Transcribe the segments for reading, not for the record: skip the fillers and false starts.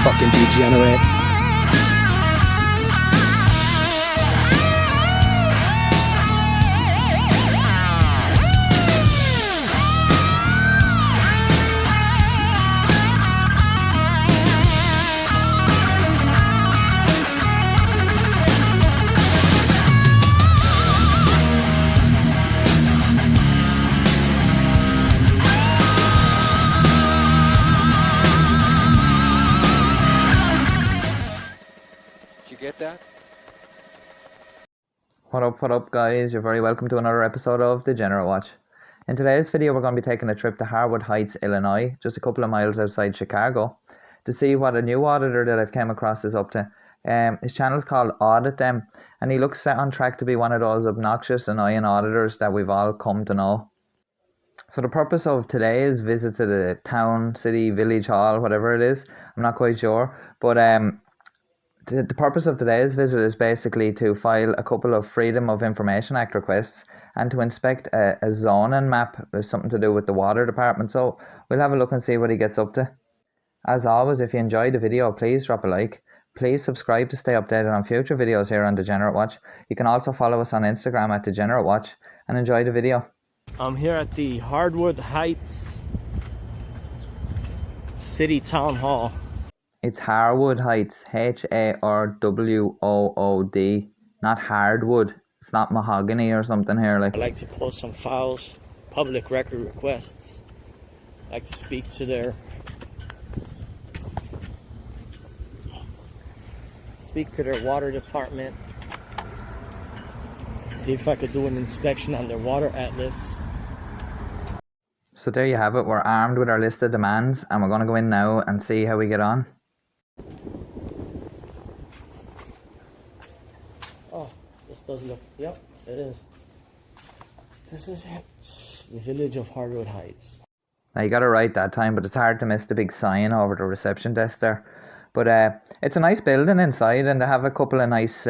fucking degenerate. Get that? What up guys, you're very welcome to another episode of Degenerate Watch. In today's video we're going to be taking a trip to Harwood Heights, Illinois, just a couple of miles outside Chicago, to see what a new auditor that I've came across is up to. His channel's called Audit Them, and he looks set on track to be one of those obnoxious, annoying auditors that we've all come to know. So the purpose of today's visit to the town, city, village, hall, whatever it is, I'm not quite sure, but the purpose of today's visit is basically to file a couple of Freedom of Information Act requests and to inspect a zoning map with something to do with the water department. So we'll have a look and see what he gets up to. As always, if you enjoyed the video, please drop a like. Please subscribe to stay updated on future videos here on Degenerate Watch. You can also follow us on Instagram at Degenerate Watch and enjoy the video. I'm here at the Harwood Heights City Town Hall. It's Harwood Heights, Harwood, not hardwood. It's not mahogany or something here. I'd like to post some files, public record requests. I'd like to speak to their water department. See if I could do an inspection on their water atlas. So there you have it. We're armed with our list of demands and we're going to go in now and see how we get on. Oh, this does look, yep, it is. This is it. The village of Harwood Heights. Now you got it right that time, but it's hard to miss the big sign over the reception desk there. But it's a nice building inside and they have a couple of nice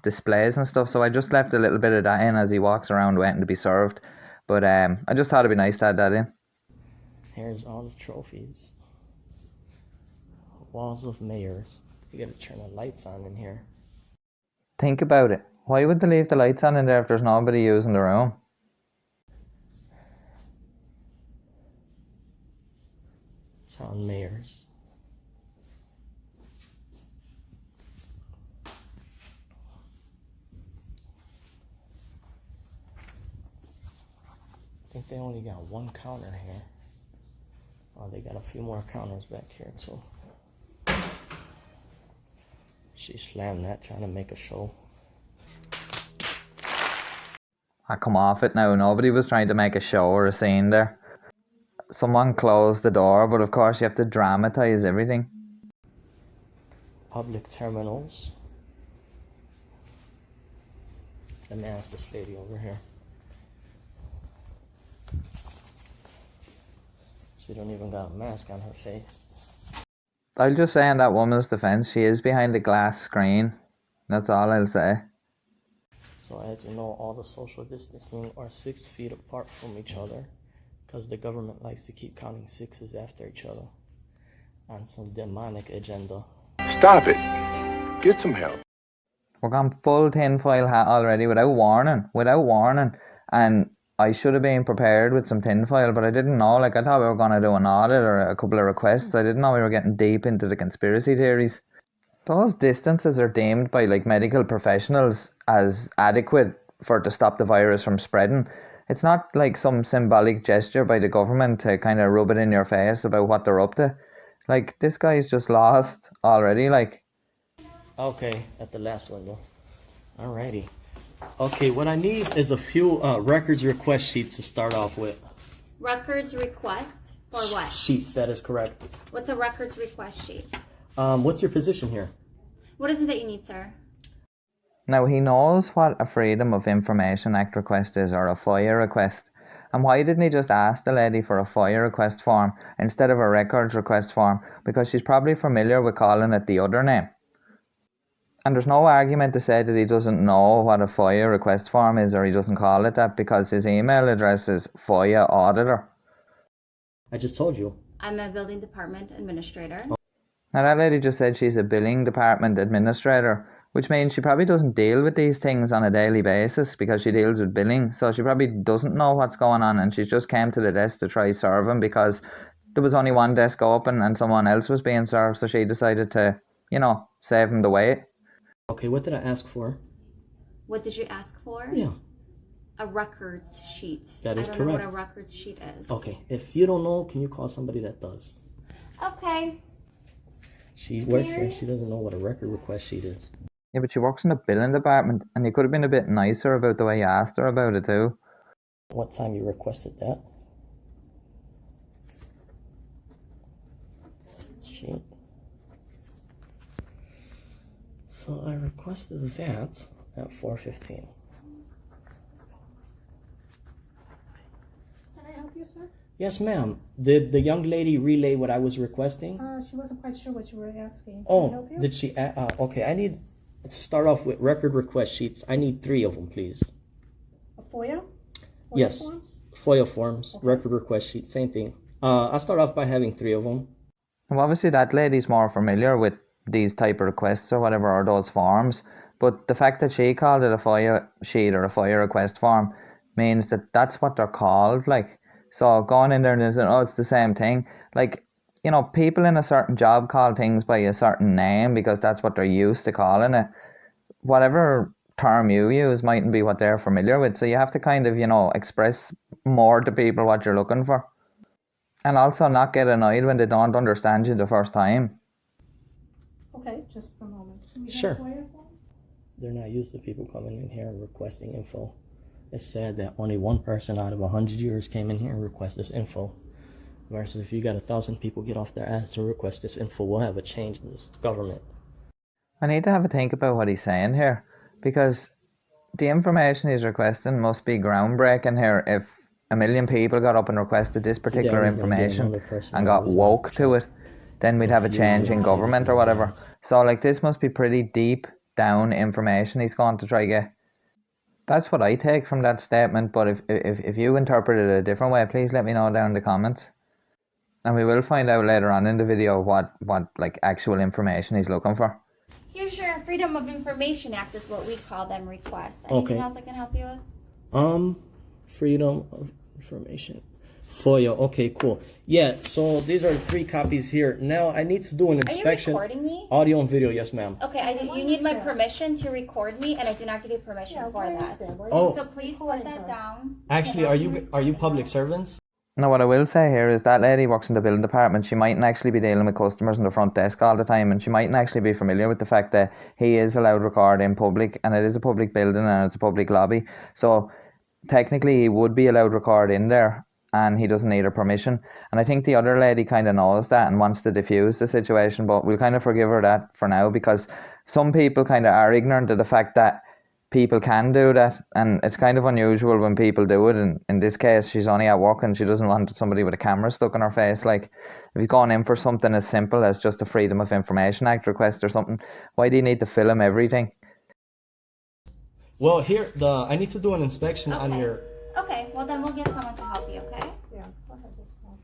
displays and stuff. So I just left a little bit of that in as he walks around waiting to be served. But I just thought it'd be nice to add that in. Here's all the trophies. Walls of mayors. You gotta turn the lights on in here. Think about it. Why would they leave the lights on in there if there's nobody using the room? Town mayors. I think they only got one counter here. Oh, they got a few more counters back here too. She slammed that trying to make a show. I come off it now. Nobody was trying to make a show or a scene there. Someone closed the door, but of course you have to dramatize everything. Public terminals. Let me ask this lady over here. She don't even got a mask on her face. I'll just say in that woman's defense, she is behind a glass screen. That's all I'll say. So as you know, all the social distancing are 6 feet apart from each other because the government likes to keep counting sixes after each other on some demonic agenda. Stop it. Get some help. We're gone full tinfoil hat already without warning. And I should have been prepared with some tinfoil, but I didn't know. I thought we were going to do an audit or a couple of requests. I didn't know we were getting deep into the conspiracy theories. Those distances are deemed by medical professionals as adequate to stop the virus from spreading. It's not like some symbolic gesture by the government to kind of rub it in your face about what they're up to. This guy's just lost already. Okay, at the last window. Alrighty. Okay, what I need is a few records request sheets to start off with. Records request for what? Sheets, that is correct. What's a records request sheet? What's your position here? What is it that you need, sir? Now he knows what a Freedom of Information Act request is, or a FOIA request. And why didn't he just ask the lady for a FOIA request form instead of a records request form? Because she's probably familiar with calling it the other name. And there's no argument to say that he doesn't know what a FOIA request form is, or he doesn't call it that, because his email address is FOIA Auditor. I just told you. I'm a building department administrator. Now that lady just said she's a billing department administrator, which means she probably doesn't deal with these things on a daily basis because she deals with billing. So she probably doesn't know what's going on, and she just came to the desk to try serving because there was only one desk open and someone else was being served. So she decided to, save him the wait. Okay, what did I ask for? What did you ask for? Yeah. A records sheet. That is I don't know what correct. a records sheet is. Okay, if you don't know, can you call somebody that does? Okay. She works here, she doesn't know what a record request sheet is. Yeah, but she works in the billing department, and you could have been a bit nicer about the way you asked her about it too. What time you requested that? Sheet. So I requested that at 4:15. Can I help you, sir? Yes, ma'am. Did the young lady relay what I was requesting? She wasn't quite sure what you were asking. Can I Oh, help you? did she? Okay, I need to start off with record request sheets. I need 3 of them, please. A FOIA? Yes. Forms? FOIA forms, Okay. record request sheet, same thing. I'll start off by having 3 of them. Well, obviously that lady's more familiar with these type of requests or whatever, or those forms. But the fact that she called it a FOIA sheet or a FOIA request form means that that's what they're called. Like, so going in there and saying, oh, it's the same thing. Like, people in a certain job call things by a certain name because that's what they're used to calling it. Whatever term you use mightn't be what they're familiar with. So you have to kind of, express more to people what you're looking for. And also not get annoyed when they don't understand you the first time. Okay, just a moment. Do we have Sure. FOIA forms? They're not used to people coming in here and requesting info. It's sad that only one person out of 100 years came in here and requested this info. Versus if you got 1,000 people get off their ass and request this info, we'll have a change in this government. I need to have a think about what he's saying here, because the information he's requesting must be groundbreaking here. If 1 million people got up and requested this particular only gonna get information another person and that got was woke not to it, then we'd have a change in government or whatever. So like this must be pretty deep down information he's going to try get. That's what I take from that statement, but if you interpret it a different way, please let me know down in the comments. And we will find out later on in the video what like actual information he's looking for. Here's your Freedom of Information Act is what we call them requests. Anything Okay. else I can help you with? Freedom of information. FOIA, okay, cool. Yeah, so these are 3 copies here. Now I need to do an Are you inspection. recording me? Audio and video, yes ma'am. Okay, you need my permission to record me, and I do not give you permission Yeah, for where is that. that? Where Oh. is So please put that down. Actually, are you public servants? Now what I will say here is that lady works in the billing department. She mightn't actually be dealing with customers in the front desk all the time, and she mightn't actually be familiar with the fact that he is allowed to record in public, and it is a public building and it's a public lobby. So technically he would be allowed to record in there, and he doesn't need her permission. And I think the other lady kind of knows that and wants to diffuse the situation, but we'll kind of forgive her that for now, because some people kind of are ignorant of the fact that people can do that, and it's kind of unusual when people do it. And in this case, she's only at work and she doesn't want somebody with a camera stuck in her face. Like, if you've gone in for something as simple as just a Freedom of Information Act request or something, why do you need to film everything? Well, here I need to do an inspection on Okay. your. Okay, well then we'll get someone to help you, okay? Yeah, go ahead, just call.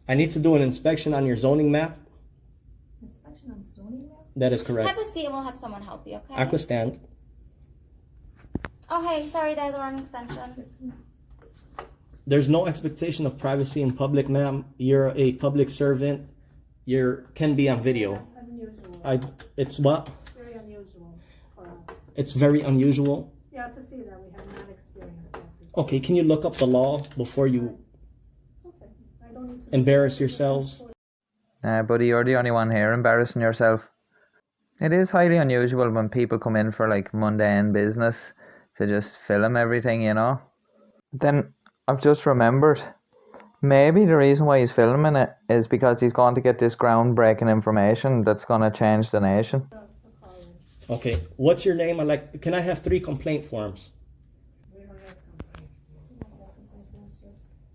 I need to do an inspection on your zoning map. Inspection on zoning map? That is correct. Have a seat and we'll have someone help you, okay? I could stand. Oh, hey, sorry, that's the wrong extension. There's no expectation of privacy in public, ma'am. You're a public servant. You can be on video. Unusual. It's what? It's very unusual for us. It's very unusual. Yeah, to see that we have not experienced that before. Okay, can you look up the law before you It's okay. I don't need to embarrass yourselves? Buddy, you're the only one here embarrassing yourself. It is highly unusual when people come in for like mundane business to just film everything, Then I've just remembered, maybe the reason why he's filming it is because he's going to get this groundbreaking information that's going to change the nation. Okay, what's your name? Can I have 3 complaint forms?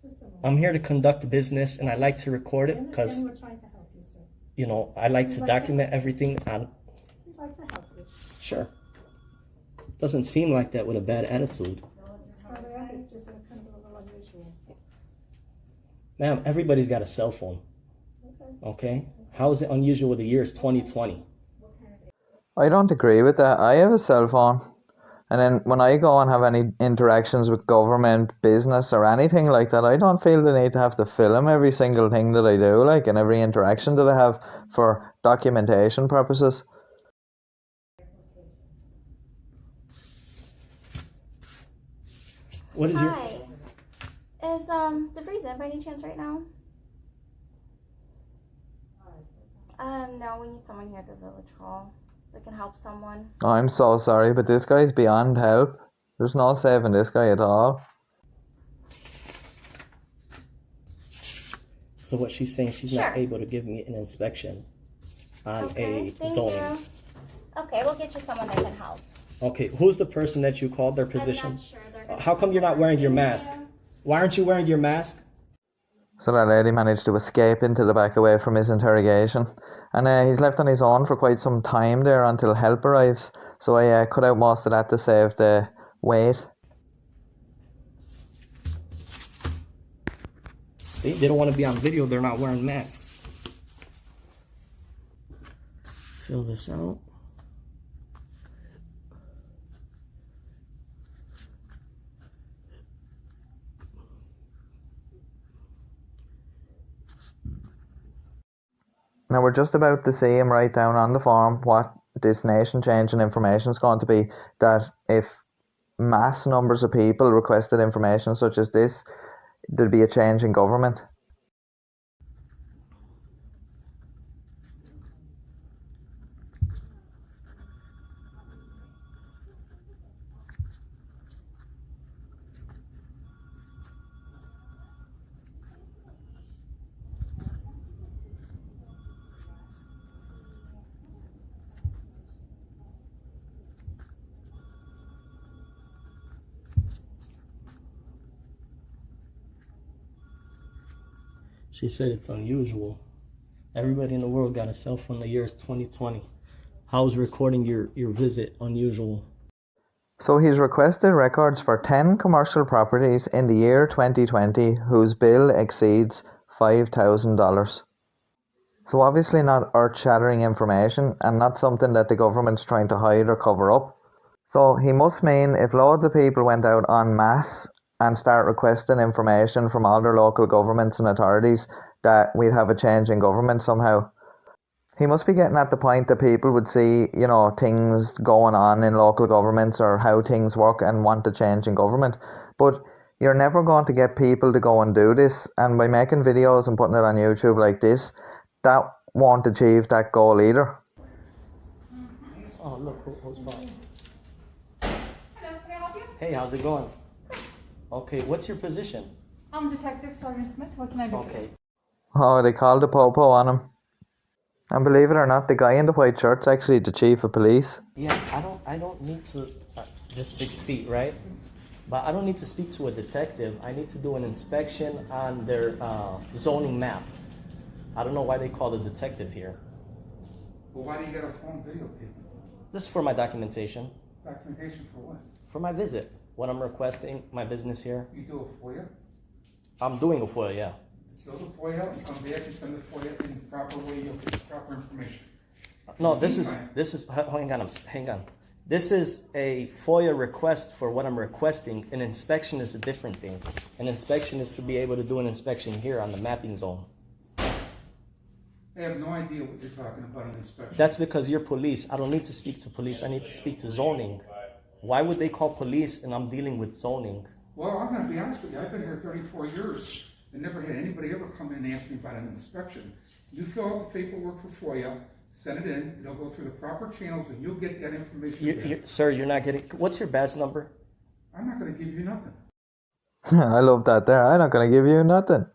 Just a moment. I'm here to conduct business and I like to record I it understand because, we're trying to help you, sir. I like to document everything on. We'd like to help you. Sure. Doesn't seem like that with a bad attitude. It's probably just kind of a little unusual. Ma'am, everybody's got a cell phone, Okay. okay? How is it unusual the year is 2020? I don't agree with that. I have a cell phone. And then when I go and have any interactions with government, business or anything like that, I don't feel the need to have to film every single thing that I do, like, and every interaction that I have for documentation purposes. What is your... Hi. Is DeVries in by any chance right now? No, we need someone here at the village hall that can help someone. I'm so sorry, but this guy's beyond help. There's no saving this guy at all. So what she's saying, she's not Sure. able to give me an inspection on Okay, a thank zoning. you. Okay, we'll get you someone that can help. Okay, who's the person that you called, their position? I'm not sure they're gonna How come you're not wearing your Thank mask? you. Why aren't you wearing your mask? So that lady managed to escape into the back away from his interrogation. And he's left on his own for quite some time there until help arrives. So I cut out most of that to save the wait. They don't want to be on video, they're not wearing masks. Fill this out. Now we're just about to see him write down on the form what this nation changing information is going to be, that if mass numbers of people requested information such as this, there'd be a change in government. She said it's unusual. Everybody in the world got a cell phone. The year is 2020. How is recording your visit unusual? So he's requested records for 10 commercial properties in the year 2020 whose bill exceeds $5,000. So obviously not earth-shattering information and not something that the government's trying to hide or cover up. So he must mean if loads of people went out en masse and start requesting information from all their local governments and authorities, that we'd have a change in government somehow. He must be getting at the point that people would see, you know, things going on in local governments or how things work and want a change in government. But you're never going to get people to go and do this. And by making videos and putting it on YouTube like this, that won't achieve that goal either. Oh, look, who's calling? Hello, can I help you? Hey, how's it going? Okay, what's your position? I'm Detective Sergeant Smith. What can I do? Okay. Oh, they called the popo on him. And believe it or not, the guy in the white shirt's actually the chief of police. Yeah, I don't need to, just 6 feet, right? But I don't need to speak to a detective. I need to do an inspection on their zoning map. I don't know why they call the detective here. Well, why do you get a phone videotape? This is for my documentation, Documentation for what? for my visit. When I'm requesting my business here, You do a FOIA? I'm doing a FOIA, yeah. Fill the FOIA out and come back and send the FOIA in the proper way, you'll get the proper information. No, this is, hang on. This is a FOIA request for what I'm requesting. An inspection is a different thing. An inspection is to be able to do an inspection here on the mapping zone. I have no idea what you're talking about in inspection. That's because you're police. I don't need to speak to police. I need to speak to zoning. Why would they call police and I'm dealing with zoning? Well, I'm gonna be honest with you, I've been here 34 years and never had anybody ever come in and ask me about an inspection. You fill out the paperwork for FOIA, send it in, it'll go through the proper channels and you'll get that information back. Sir, you're not getting... What's your badge number? I'm not gonna give you nothing. I love that there. I'm not going to give you nothing.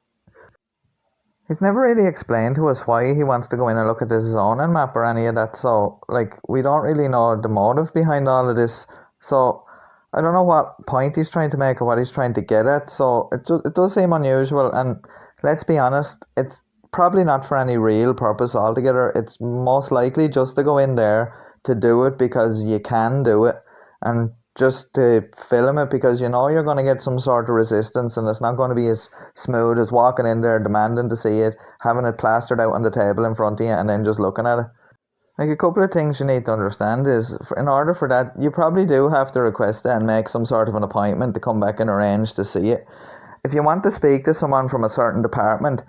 He's never really explained to us why he wants to go in and look at this zoning map or any of that. So, like, we don't really know the motive behind all of this. So, I don't know what point he's trying to make or what he's trying to get at. So, it does seem unusual. And let's be honest, it's probably not for any real purpose altogether. It's most likely just to go in there to do it because you can do it and just to film it, because you know you're going to get some sort of resistance, and it's not going to be as smooth as walking in there demanding to see it, having it plastered out on the table in front of you, and then just looking at it. Like, a couple of things you need to understand is, in order for that, you probably do have to request it and make some sort of an appointment to come back and arrange to see it. If you want to speak to someone from a certain department,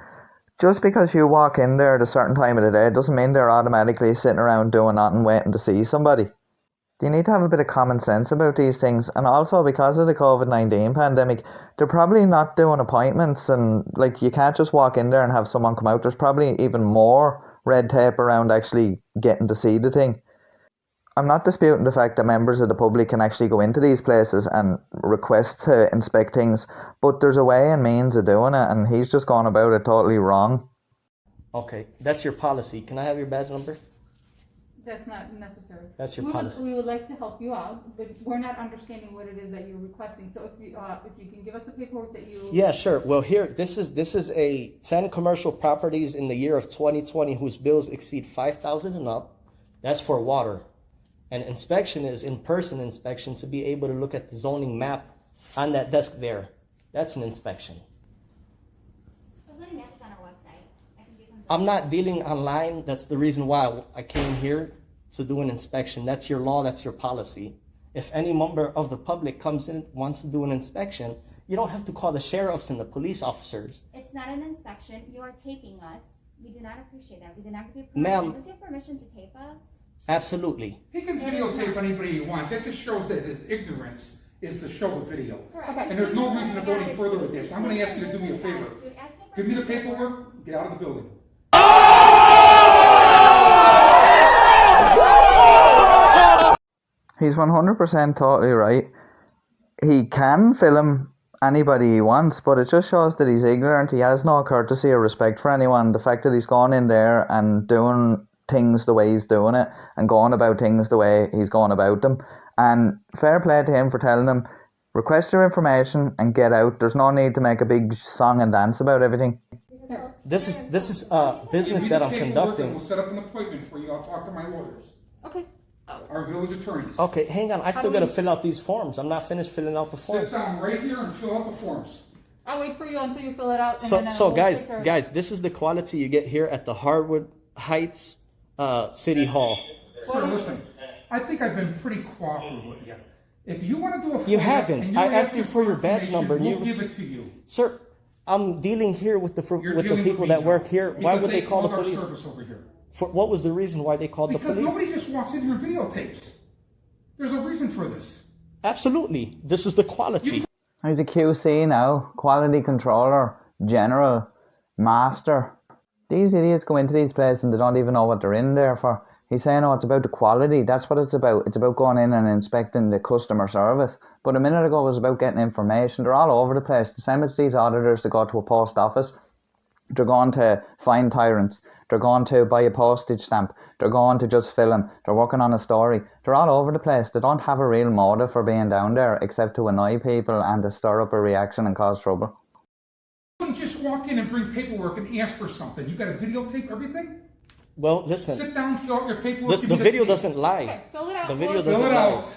just because you walk in there at a certain time of the day doesn't mean they're automatically sitting around doing nothing waiting to see somebody. You need to have a bit of common sense about these things, and also because of the COVID-19 pandemic, they're probably not doing appointments, and like, you can't just walk in there and have someone come out. There's probably even more red tape around actually getting to see the thing. I'm not disputing the fact that members of the public can actually go into these places and request to inspect things, but there's a way and means of doing it, and he's just gone about it totally wrong. Okay, that's your policy. Can I have your badge number? That's not necessary. That's your policy. We would like to help you out, but we're not understanding what it is that you're requesting. So if you can give us the paperwork that you... Yeah, sure. Well, here, this is a 10 commercial properties in the year of 2020 whose bills exceed $5,000 and up. That's for water. And inspection is in-person inspection to be able to look at the zoning map on that desk there. That's an inspection. The zoning map is on our website. I can do them. I'm not dealing online. That's the reason why I came here to do an inspection. That's your law. That's your policy. If any member of the public comes in, wants to do an inspection, you don't have to call the sheriffs and the police officers. It's not an inspection. You are taping us. We do not appreciate that. We do not give you permission. Ma'am. Does he have permission to tape us? Absolutely. He can videotape anybody he wants. That just shows that his ignorance is to show the video. Okay. And there's no reason to go any further with this. I'm going to ask you to do me a favor. Give me the paperwork, get out of the building. He's 100% totally right. He can film anybody he wants, but it just shows that he's ignorant. He has no courtesy or respect for anyone. The fact that he's gone in there and doing things the way he's doing it, and going about things the way he's going about them. And fair play to him for telling them, request your information and get out. There's no need to make a big song and dance about everything. This is business that I'm conducting. We'll set up an appointment for you. I'll talk to my lawyers. Okay. Our village attorneys. Okay, hang on. I still got to fill out these forms. I'm not finished filling out the forms. Sit down right here and fill out the forms. I'll wait for you until you fill it out. And So we'll guys, take care of it. this is the quality you get here at the Harwood Heights City Hall. Sir, listen, I think I've been pretty cooperative with you. If you want to do a You FOIA haven't. and you're I asked asking you for your badge information, number and we'll you give it to you. Sir, I'm dealing here with the You're with the dealing people with that me work now, here. Why because would they call the called our police? service over here. What was the reason why they called Because the police? nobody just walks in here and videotapes. There's a reason for this. Absolutely. This is the quality. He's a QC now, quality controller, general, master. These idiots go into these places and they don't even know what they're in there for. He's saying, oh, it's about the quality. That's what it's about. It's about going in and inspecting the customer service. But a minute ago it was about getting information. They're all over the place. The same as these auditors that go to a post office. They're going to find tyrants. They're going to buy a postage stamp. They're going to just film. They're working on a story. They're all over the place. They don't have a real motive for being down there except to annoy people and to stir up a reaction and cause trouble. You don't just walk in and bring paperwork and ask for something. You got to videotape everything? Well, listen. Sit down, fill out your paperwork. The video doesn't lie. Okay, fill it out. The video Fill doesn't Fill it lie. out.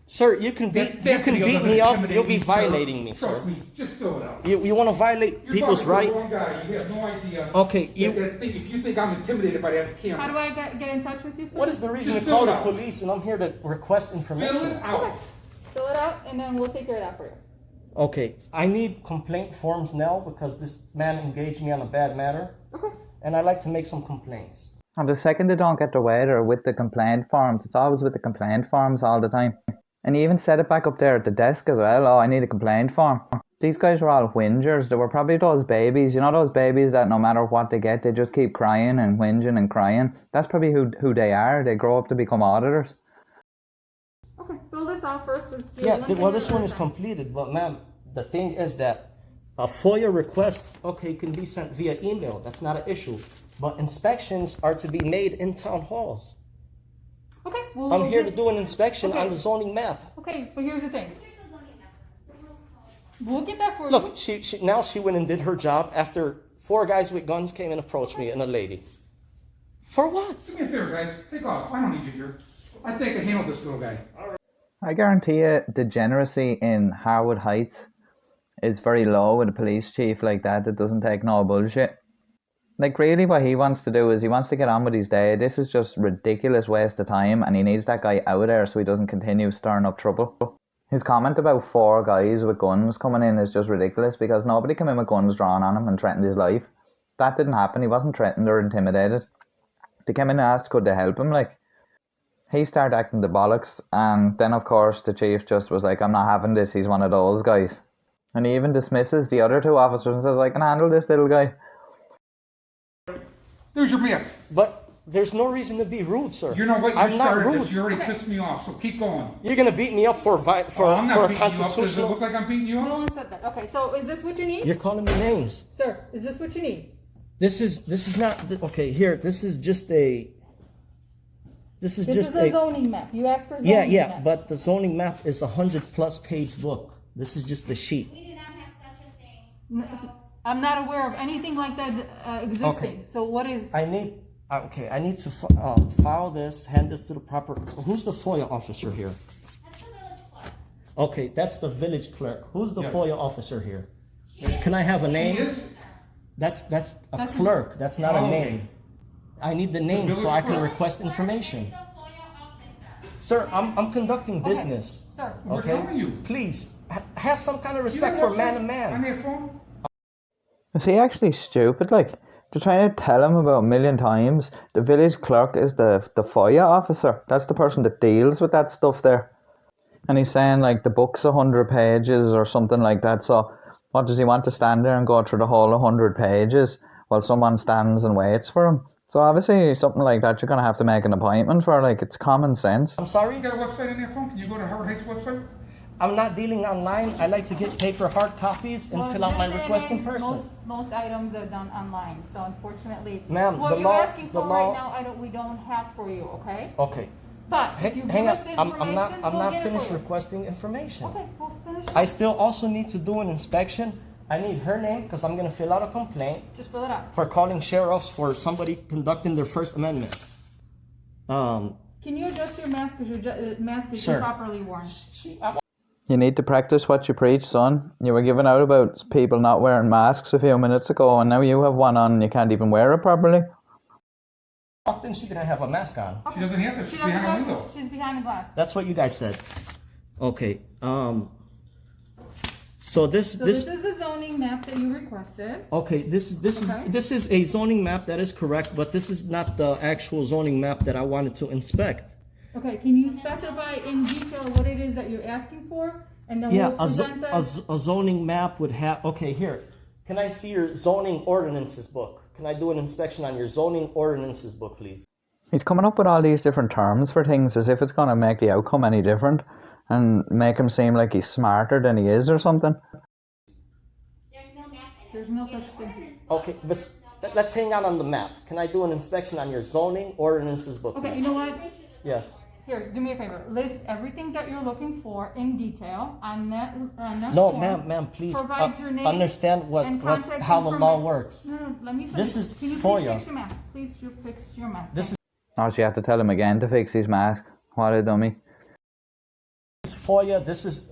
Sir, you can beat me up. You'll be violating me, sir. Trust me, just fill it out. You want to violate You're people's talking to right? the wrong guy. You have no idea. Okay, If you think I'm intimidated by that camera. How do I get in touch with you, sir? What is the reason Just to call fill it the out. police and I'm here to request Fill information? it out. Fill it out, and then we'll take care of that for you. Okay, I need complaint forms now because this man engaged me on a bad matter. Okay. And I'd like to make some complaints. And the second they don't get their way, they're with the complaint forms. It's always with the complaint forms all the time. And he even set it back up there at the desk as well. Oh, I need a complaint form. These guys are all whingers. They were probably those babies. You know those babies that no matter what they get, they just keep crying and whinging and crying? That's probably who they are. They grow up to become auditors. Okay, fill this out first. Let's do Yeah, one thing well, at this a one is time. completed, but ma'am, the thing is that a FOIA request, okay, can be sent via email. That's not an issue. But inspections are to be made in town halls. Okay, I'm here to do an inspection Okay. on the zoning map. Okay, but here's the thing. We'll get that for you. Look, now she went and did her job after 4 guys with guns came and approached me and a lady. For what? Do me a favor, guys. Take off. I don't need you here. I think I can handle this little guy. I guarantee you, degeneracy in Harwood Heights is very low with a police chief like that doesn't take no bullshit. Like, really what he wants to do is he wants to get on with his day. This is just ridiculous waste of time, and he needs that guy out of there so he doesn't continue stirring up trouble. His comment about 4 guys with guns coming in is just ridiculous, because nobody came in with guns drawn on him and threatened his life. That didn't happen. He wasn't threatened or intimidated. They came in and asked could they help him, like. He started acting the bollocks, and then of course the chief just was like, I'm not having this, he's one of those guys. And he even dismisses the other 2 officers and says, I can handle this little guy. There's your map. But there's no reason to be rude, sir. You know what? You I'm not started rude. this. You already pissed me off, so keep going. You're gonna beat me up for I'm not a beating you up. Does it constitutional. look like I'm beating you No up? one said that. Okay, so is this what you need? You're calling me names. Sir, is this what you need? This is not okay. Here, this is just a. This is This just is a zoning map. You asked for zoning Yeah, map. but the zoning map is 100+ page book. This is just a sheet. We do not have such a thing. I'm not aware of anything like that existing. Okay. So what is? I need to file this, hand this to the proper. Who's the FOIA officer here? That's the village clerk. Okay, that's the village clerk. Who's the Yes. FOIA officer here? Can I have a name? He is? That's a That's- clerk. That's not a Oh, name. I need the name so I can clerk. request information. The FOIA officer. Sir, I'm conducting business. Sir, We're Okay, telling you. please have some kind of You respect know for what's man to On man. their phone? Is he actually stupid? Like, they're trying to tell him about a million times. The village clerk is the FOIA officer. That's the person that deals with that stuff there. And he's saying like the book's 100 pages or something like that. So what does he want to stand there and go through the whole 100 pages while someone stands and waits for him? So obviously something like that you're going to have to make an appointment for. Like, it's common sense. I'm sorry, You got a website on your phone? Can you go to Harwood Heights website? I'm not dealing online. I like to get paper hard copies and well, fill out my this day and request in age, person. Most items are done online. So unfortunately, Ma'am, what the you're law- asking the for law- right now, we don't have for you. Okay. Okay, But if you give hang on. us information, I'm we'll not get it finished for you. requesting information. Okay, we'll finish. I still also need to do an inspection. I need her name because I'm going to fill out a complaint Just fill it out. for calling sheriffs for somebody conducting their First Amendment. Can you adjust your mask because your mask is Sure. improperly worn? You need to practice what you preach, son. You were giving out about people not wearing masks a few minutes ago, and now you have one on and you can't even wear it properly. Often she gonna have a mask on. She doesn't have to. She She's doesn't behind a have- window. She's behind the glass. That's what you guys said. Okay. So this So this is the zoning map that you requested. okay. Okay. This is a zoning map that is correct, but this is not the actual zoning map that I wanted to inspect. Okay, can you specify in detail what it is that you're asking for? And then Yeah, we'll present that. a zoning map would have. Okay, here. Can I see your zoning ordinances book? Can I do an inspection on your zoning ordinances book, please? He's coming up with all these different terms for things as if it's going to make the outcome any different and make him seem like he's smarter than he is or something. There's no map. There's no such thing. Okay, but let's hang out on the map. Can I do an inspection on your zoning ordinances book, Okay, please? you know what? Yes. Here, do me a favor. List everything that you're looking for in detail on that No, form. ma'am, please Provide your name understand and contact how the law information. works. No, let me finish. This is Can you please FOIA. fix your mask? Please, you fix your mask. This is Oh, she had to tell him again to fix his mask. What a dummy. FOIA. This is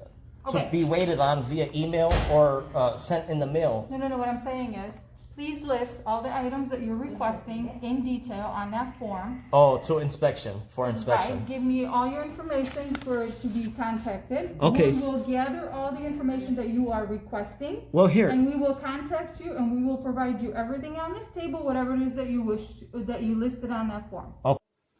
to Okay. be waited on via email or sent in the mail. No. What I'm saying is, please list all the items that you're requesting in detail on that form. Oh, to inspection, for inspection. Right. Give me all your information for it to be contacted. Okay. We will gather all the information that you are requesting. Well, here. And we will contact you and we will provide you everything on this table, whatever it is that you wish that you listed on that form.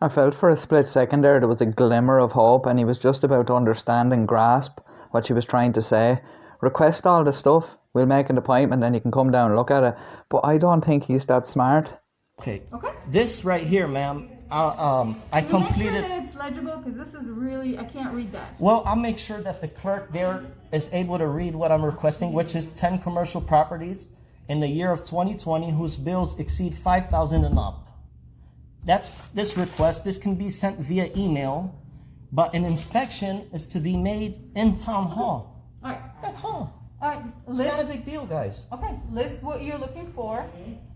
I felt for a split second there was a glimmer of hope, and he was just about to understand and grasp what she was trying to say. Request all the stuff, we'll make an appointment and you can come down and look at it. But I don't think he's that smart. Okay. Okay. This right here, ma'am. I Can you make completed. sure that it's legible because this is really, I can't read that. Well, I'll make sure that the clerk there is able to read what I'm requesting, which is 10 commercial properties in the year of 2020 whose bills exceed $5,000 and up. That's this request. This can be sent via email, but an inspection is to be made in town hall. All right. That's all. It's not a big deal, guys. Okay, list what you're looking for,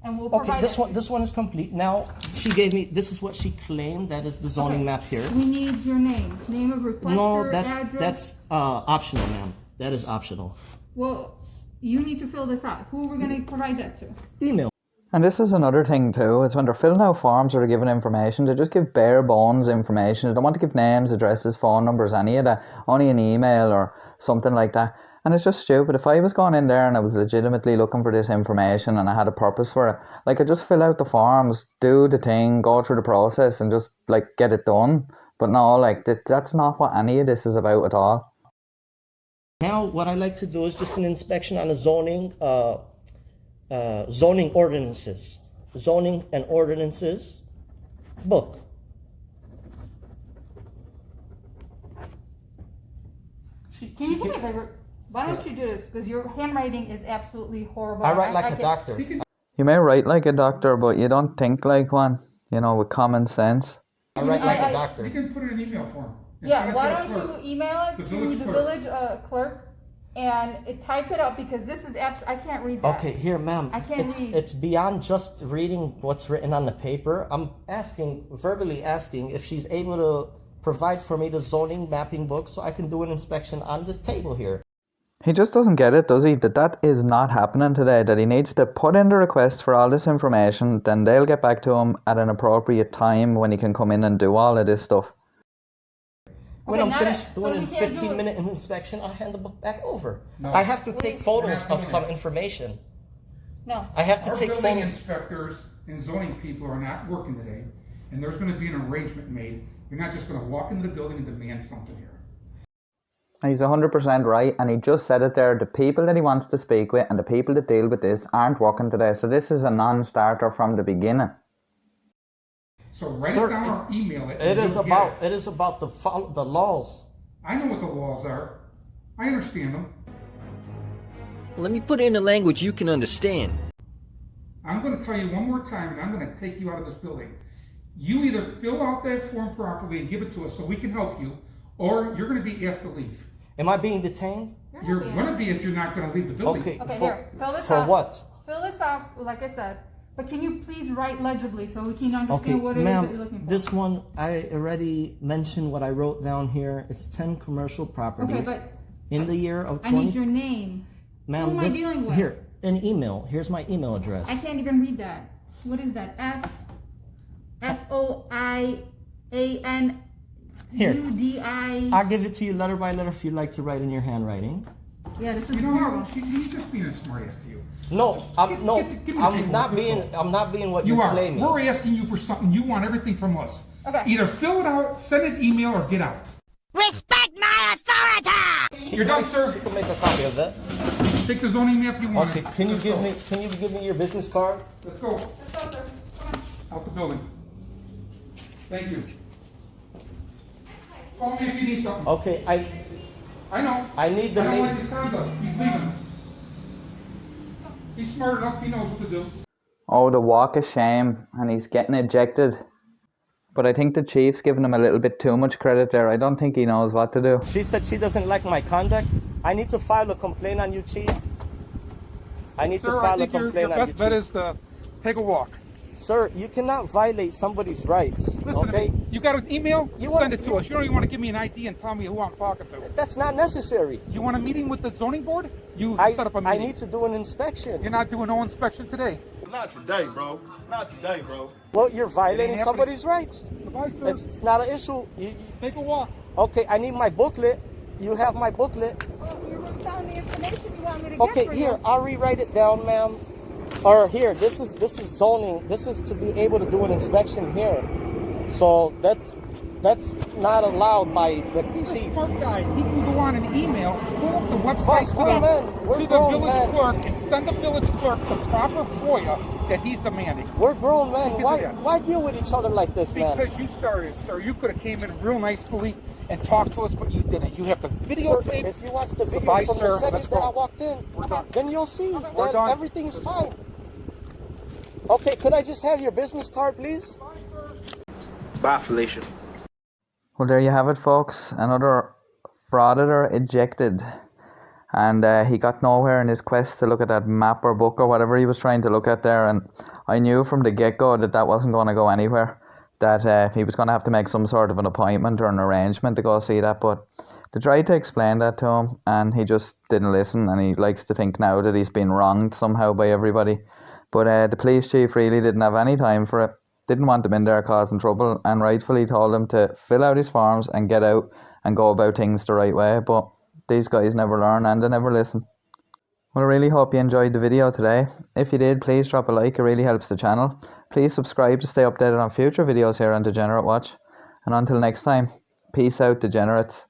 and we'll provide Okay, it. this one is complete. Now, she gave me, this is what she claimed, that is the zoning map here. We need your name of requester, address. That's optional, ma'am. That is optional. Well, you need to fill this out. Who are we going to provide that to? Email. And this is another thing too, it's when they're filling out forms or they're giving information, they just give bare bones information. They don't want to give names, addresses, phone numbers, any of that, only an email or something like that. And it's just stupid. If I was going in there and I was legitimately looking for this information and I had a purpose for it, like, I'd just fill out the forms, do the thing, go through the process and just like get it done. But no, like that's not what any of this is about at all. Now, what I like to do is just an inspection on the zoning, zoning ordinances, zoning and ordinances book. Can you do me a favor? Why don't you do this? Because your handwriting is absolutely horrible. I write like a doctor. You may write like a doctor, but you don't think like one, you know, with common sense. I write like a doctor. You can put it in email form. Yeah, why don't you email it to the village clerk and type it up, because this is I can't read that. Okay, here, ma'am. I can't read. It's beyond just reading what's written on the paper. I'm verbally asking if she's able to provide for me the zoning mapping book so I can do an inspection on this table here. He just doesn't get it, does he? That is not happening today, that he needs to put in the request for all this information, then they'll get back to him at an appropriate time when he can come in and do all of this stuff. When I'm finished doing a 15-minute inspection, I'll hand the book back over. No. I have to take photos of some information. No. I have to Our take building photos. inspectors and zoning people are not working today, and there's going to be an arrangement made. You're not just going to walk into the building and demand something here. He's 100% right, and he just said it there. The people that he wants to speak with and the people that deal with this aren't working today, so this is a non-starter from the beginning. So write it down or email it. It is about the laws. I know what the laws are. I understand them. Let me put it in a language you can understand. I'm going to tell you one more time, and I'm going to take you out of this building. You either fill out that form properly and give it to us so we can help you, or you're going to be asked to leave. Am I being detained? You're going to be if you're not going to leave the building. Okay, Here, fill this for out. what? Fill this out, like I said. But can you please write legibly so we can understand Okay, what it is that you're ma'am, looking for? this one, I already mentioned what I wrote down here. It's 10 commercial properties. Okay, but in the year of 20... I need your name. Ma'am, Who am I dealing with? Here, an email. Here's my email address. I can't even read that. What is that? F-O-I-A-N... Here. U-D-I... I'll give it to you letter by letter if you'd like to write in your handwriting. Yeah, this is You know horrible. how he's just being a smartass to you. No, I'm Give me the not paperwork, being what You you're are. claiming. We're asking you for something. You want everything from us. Okay. Either fill it out, send an email, or get out. Respect my authority! You're done, sir. You can make a copy of that. Take the zoning map you want. Okay, can you give me your business card? Let's go. Out the building. Thank you. Call me if you need something. Okay, I know. I need the I don't name. like his conduct. He's leaving. He's smart enough. He knows what to do. Oh, the walk of shame, and he's getting ejected. But I think the chief's giving him a little bit too much credit there. I don't think he knows what to do. She said she doesn't like my conduct. I need to file a complaint on you, Chief. I need to file a complaint on you, Your best bet Chief. is to take a walk. Sir, you cannot violate somebody's rights. Listen okay? to me. You got an email? You Send it to us. You don't even want to give me an ID and tell me who I'm talking to. That's not necessary. You want a meeting with the zoning board? You set up a I meeting. need to do an inspection. You're not doing no inspection today. Not today, bro. Not today, bro. Well, you're violating happening. somebody's rights. Goodbye, sir. It's not an issue. Take a walk. Okay, I need my booklet. You have my booklet. You wrote down the information you want me to get Okay, for here, you. I'll rewrite it down, ma'am. Or here, this is zoning. This is to be able to do an inspection here. So that's not allowed by the He's a chief. smart guy. He can go on an email, pull up the website Boss, we're men. We're to the grown village men. clerk and send the village clerk the proper FOIA that he's demanding. We're grown men. Look at that. Why deal with each other like this, man? Because you started, sir. You could have came in real nicely and talked to us, but you didn't. You have to Sir, videotape. if you watch the video Goodbye, from sir. the second Let's that I go. walked in, We're done. then you'll see We're that done. everything's fine. Okay, could I just have your business card, please? Bye, Felicia. Well, there you have it, folks. Another frauditor ejected. And he got nowhere in his quest to look at that map or book or whatever he was trying to look at there. And I knew from the get-go that wasn't going to go anywhere, that he was going to have to make some sort of an appointment or an arrangement to go see that. But they tried to explain that to him, and he just didn't listen, and he likes to think now that he's been wronged somehow by everybody. But the police chief really didn't have any time for it, didn't want him in there causing trouble, and rightfully told him to fill out his forms and get out and go about things the right way. But these guys never learn, and they never listen. Well, I really hope you enjoyed the video today. If you did, please drop a like, it really helps the channel. Please subscribe to stay updated on future videos here on Degenerate Watch. And until next time, peace out, Degenerates.